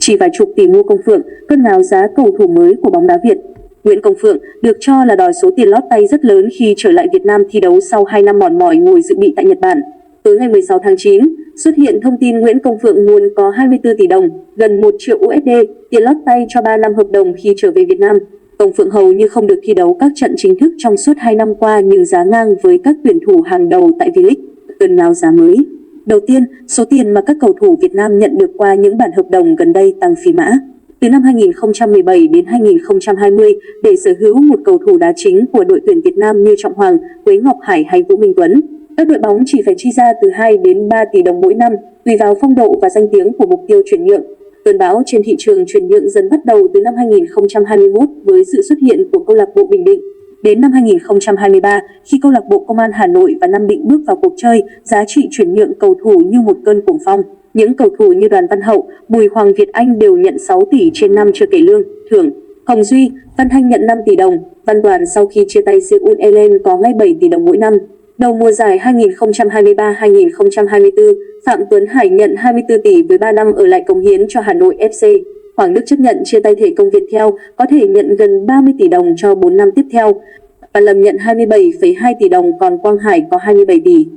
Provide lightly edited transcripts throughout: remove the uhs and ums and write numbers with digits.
Chỉ vài chục tỷ mua Công Phượng, cơn ngáo giá cầu thủ mới của bóng đá Việt. Nguyễn Công Phượng được cho là đòi số tiền lót tay rất lớn khi trở lại Việt Nam thi đấu sau 2 năm mòn mỏi ngồi dự bị tại Nhật Bản. Tối ngày 16 tháng 9, xuất hiện thông tin Nguyễn Công Phượng muốn có 24 tỷ đồng, gần 1 triệu USD, tiền lót tay cho 3 năm hợp đồng khi trở về Việt Nam. Công Phượng hầu như không được thi đấu các trận chính thức trong suốt 2 năm qua nhưng giá ngang với các tuyển thủ hàng đầu tại V-League. Cơn ngáo giá mới. Đầu tiên, số tiền mà các cầu thủ Việt Nam nhận được qua những bản hợp đồng gần đây tăng phi mã. Từ năm 2017 đến 2020, để sở hữu một cầu thủ đá chính của đội tuyển Việt Nam như Trọng Hoàng, Quế Ngọc Hải hay Vũ Minh Tuấn, các đội bóng chỉ phải chi ra từ 2 đến 3 tỷ đồng mỗi năm, tùy vào phong độ và danh tiếng của mục tiêu chuyển nhượng. Cơn bão trên thị trường chuyển nhượng dần bắt đầu từ năm 2021 với sự xuất hiện của câu lạc bộ Bình Định. Đến năm 2023, khi câu lạc bộ Công an Hà Nội và Nam Định bước vào cuộc chơi, giá trị chuyển nhượng cầu thủ như một cơn cuồng phong. Những cầu thủ như Đoàn Văn Hậu, Bùi Hoàng Việt Anh đều nhận 6 tỷ trên năm chưa kể lương, thưởng. Hồng Duy, Văn Thanh nhận 5 tỷ đồng, Văn Đoàn sau khi chia tay Seoul Airlines có ngay 7 tỷ đồng mỗi năm. Đầu mùa giải 2023-2024, Phạm Tuấn Hải nhận 24 tỷ với 3 năm ở lại cống hiến cho Hà Nội FC. Hoàng Đức chấp nhận chia tay thể công Viettel, có thể nhận gần 30 tỷ đồng cho 4 năm tiếp theo. Và Lâm nhận 27,2 tỷ đồng, còn Quang Hải có 27 tỷ.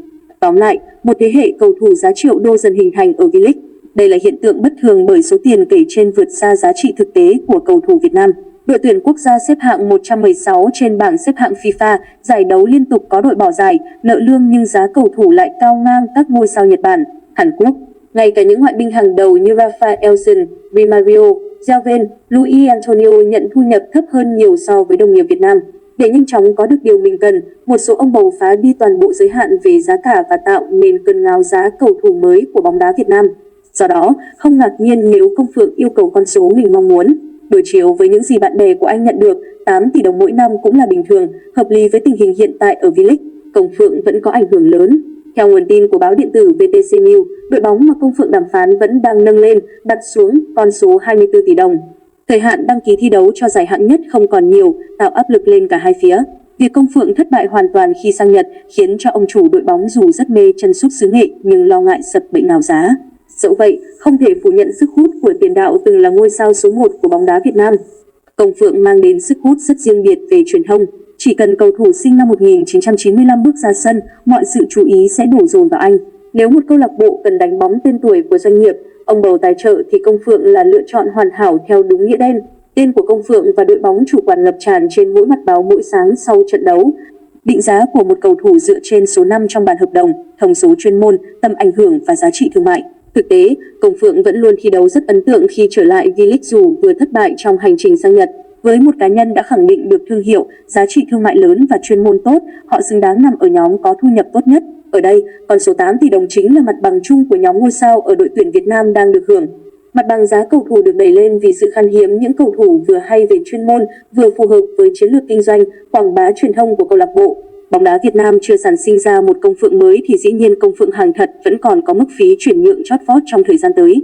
Tóm lại, một thế hệ cầu thủ giá triệu đô dần hình thành ở V-League. Đây là hiện tượng bất thường bởi số tiền kể trên vượt xa giá trị thực tế của cầu thủ Việt Nam. Đội tuyển quốc gia xếp hạng 116 trên bảng xếp hạng FIFA, giải đấu liên tục có đội bỏ giải, nợ lương nhưng giá cầu thủ lại cao ngang các ngôi sao Nhật Bản, Hàn Quốc. Ngay cả những ngoại binh hàng đầu như Rafa Elson, Di Mario, Gelven, Luis Antonio nhận thu nhập thấp hơn nhiều so với đồng nghiệp Việt Nam. Để nhanh chóng có được điều mình cần, một số ông bầu phá đi toàn bộ giới hạn về giá cả và tạo nên cơn ngáo giá cầu thủ mới của bóng đá Việt Nam. Do đó, không ngạc nhiên nếu Công Phượng yêu cầu con số mình mong muốn. Đối chiếu với những gì bạn bè của anh nhận được, 8 tỷ đồng mỗi năm cũng là bình thường, hợp lý với tình hình hiện tại ở V-League. Công Phượng vẫn có ảnh hưởng lớn. Theo nguồn tin của báo điện tử VTC News, đội bóng mà Công Phượng đàm phán vẫn đang nâng lên, đặt xuống con số 24 tỷ đồng. Thời hạn đăng ký thi đấu cho giải hạng nhất không còn nhiều, tạo áp lực lên cả hai phía. Việc Công Phượng thất bại hoàn toàn khi sang Nhật khiến cho ông chủ đội bóng dù rất mê chân sút xứ Nghệ nhưng lo ngại sập bẫy ngáo giá. Dẫu vậy, không thể phủ nhận sức hút của tiền đạo từng là ngôi sao số 1 của bóng đá Việt Nam. Công Phượng mang đến sức hút rất riêng biệt về truyền thông. Chỉ cần cầu thủ sinh năm 1995 bước ra sân, mọi sự chú ý sẽ đổ dồn vào anh. Nếu một câu lạc bộ cần đánh bóng tên tuổi của doanh nghiệp, ông bầu tài trợ thì Công Phượng là lựa chọn hoàn hảo theo đúng nghĩa đen. Tên của Công Phượng và đội bóng chủ quản ngập tràn trên mỗi mặt báo mỗi sáng sau trận đấu. Định giá của một cầu thủ dựa trên số năm trong bản hợp đồng, thông số chuyên môn, tầm ảnh hưởng và giá trị thương mại. Thực tế, Công Phượng vẫn luôn thi đấu rất ấn tượng khi trở lại V-League dù vừa thất bại trong hành trình sang Nhật. Với một cá nhân đã khẳng định được thương hiệu, giá trị thương mại lớn và chuyên môn tốt, họ xứng đáng nằm ở nhóm có thu nhập tốt nhất. Ở đây, con số 8 tỷ đồng chính là mặt bằng chung của nhóm ngôi sao ở đội tuyển Việt Nam đang được hưởng. Mặt bằng giá cầu thủ được đẩy lên vì sự khan hiếm những cầu thủ vừa hay về chuyên môn, vừa phù hợp với chiến lược kinh doanh, quảng bá truyền thông của câu lạc bộ. Bóng đá Việt Nam chưa sản sinh ra một Công Phượng mới thì dĩ nhiên Công Phượng hàng thật vẫn còn có mức phí chuyển nhượng chót vót trong thời gian tới.